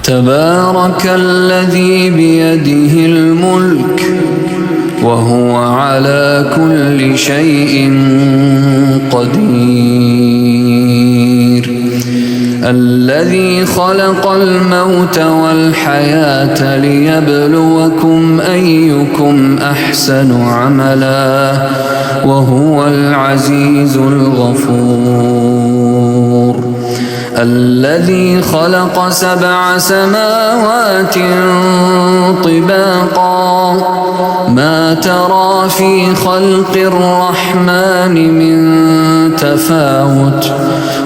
تبارك الذي بيده الملك وهو على كل شيء قدير. الذي خلق الموت والحياة ليبلوكم أيكم أحسن عملا وهو العزيز الغفور. الذي خلق 7 سماوات طباقا ما ترى في خلق الرحمن من تفاوت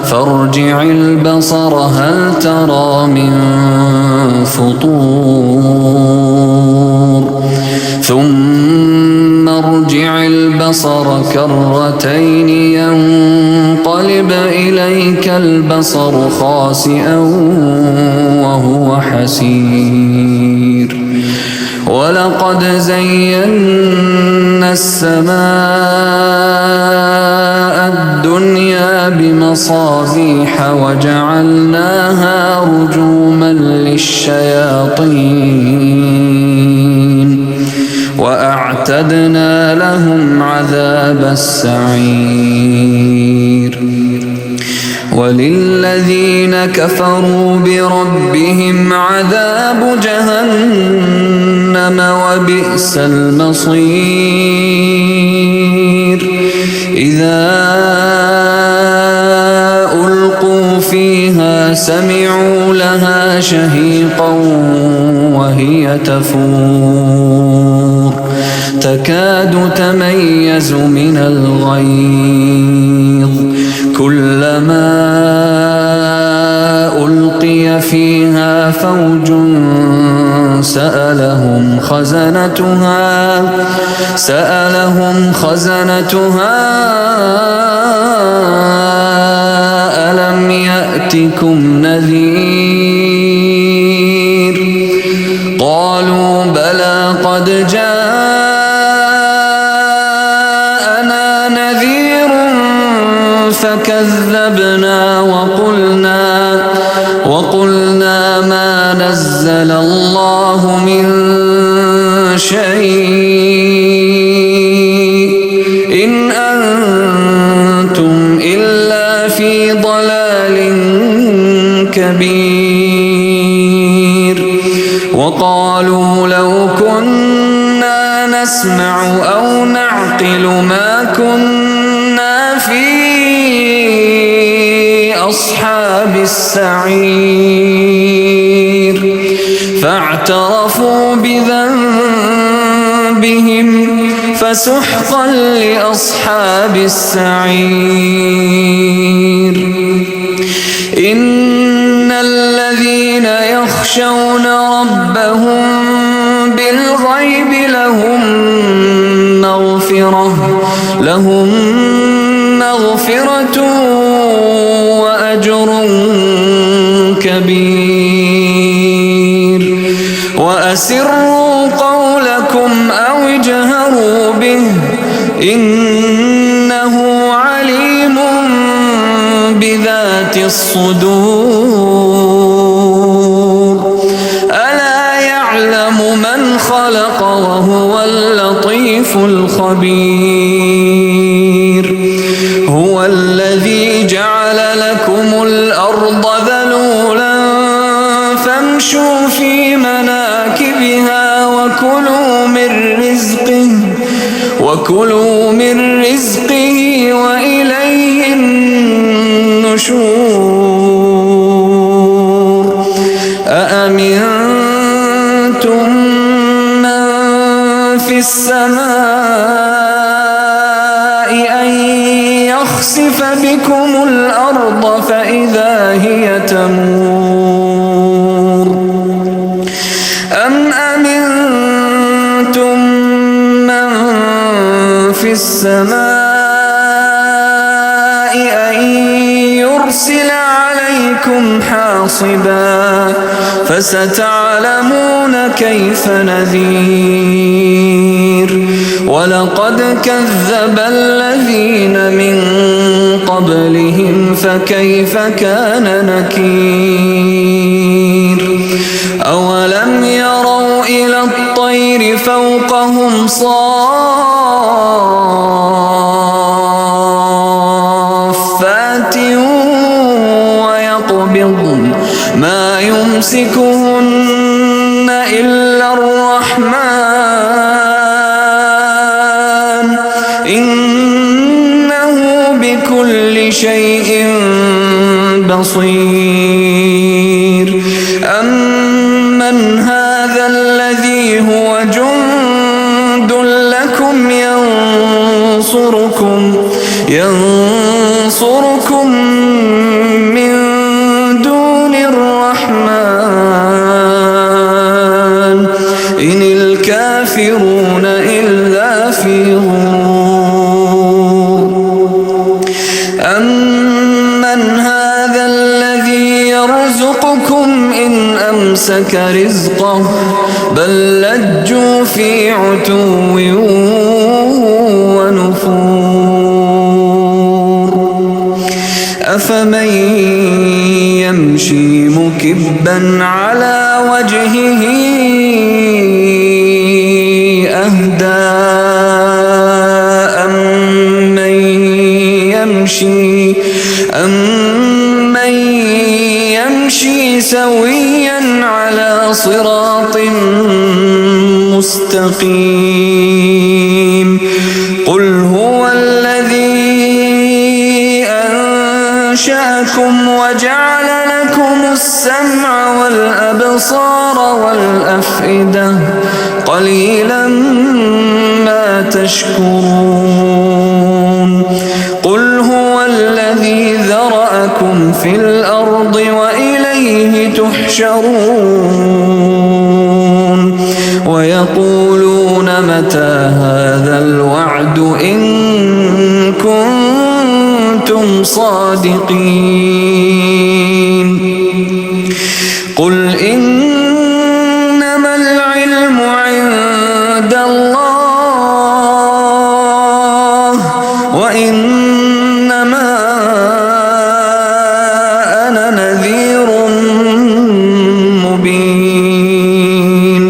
فارجع البصر هل ترى من فطور ثم ارجع البصر كرتين ينقلب إليك البصر خاسئا وهو حسير. ولقد زينا السماء الدنيا بمصابيح وجعلناها رجوما للشياطين وأعتدنا لهم عذاب السعير. وللذين كفروا بربهم عذاب جهنم وبئس المصير. إذا ألقوا فيها سمعوا لها شهيقا وهي تفور تكاد تميز من الغيظ كلما ألقي فيها فوج سألهم خزنتها ألم يأتكم نذير قالوا بلى قد جاءنا نذير فكذبنا وقلنا ما نزل الله من شيء إن أنتم إلا في ضلال كبير. وقالوا لو كنا نسمع أو نعقل ما كنا في أصحاب السعير فاعترفوا بذنبهم فسحقا لأصحاب السعير. إن الذين يخشون ربهم بالغيب لهم مغفرة وأجر كبير. وأسروا قولكم أو اجهروا به إنه عليم بذات الصدور. ألا يعلم من خلق وهو اللطيف الخبير. هو الذي جعل لكم الأرض ذلولا فامشوا في مناكبها وكلوا من رزقه وإليه النشور. أأمنتم من في السماء أن يخسف بكم الأرض فإذا هي تمور أم أمنتم من في السماء أن يرسل عليكم حاصبا فستعلمون كيف نذير. ولقد كذب الذين من قبلهم فكيف كان نكير. فوقهم صافات ويقبضن ما يمسكهن إلا الرحمن إنه بكل شيء بصير أمن هذا الذي هو جند لكم ينصركم من دون الرحمن إن الكافرون إلا في غرور أمن هذا الذي يرزقكم إن أمسك رزقه بل لجوا في عتو ونفور أفمن يمشي مكبا على وجهه أهدى أمن يمشي سويا على صراط مستقيم قل هو الذي أنشأكم وجعل لكم السمع والأبصار والأفئدة قليلا ما تشكرون قل هو الذي ذرأكم في الأرض وإليه تحشرون ويقولون متى هذا الوعد إن كنتم صادقين قل إنما العلم عند الله وإنما أنا نذير مبين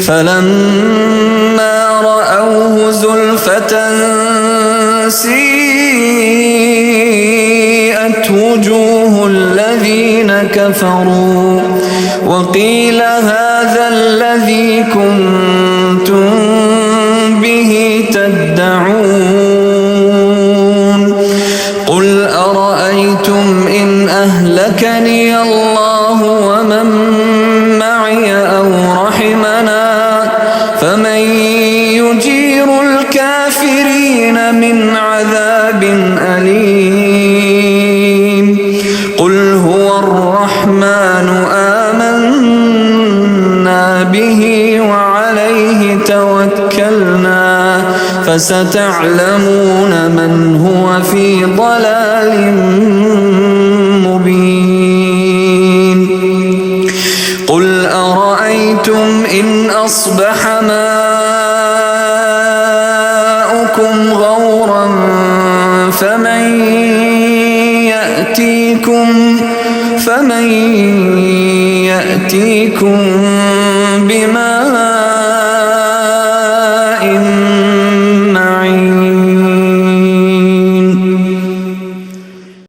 فلما رأوه زلفة سيئت وجوه الذين كفروا وقيل هذا الذي كنتم به تدعون قل أرأيتم إن أهلكني الله ومن معي أو رحمنا فمن يجير الكافرين من عذاب أليم قل هو الرحمن آمنا به وعليه توكلنا فستعلمون من هو في ضلال مبين قل أرأيتم إن أصبح ماؤكم غورا فمن يأتيكم بماء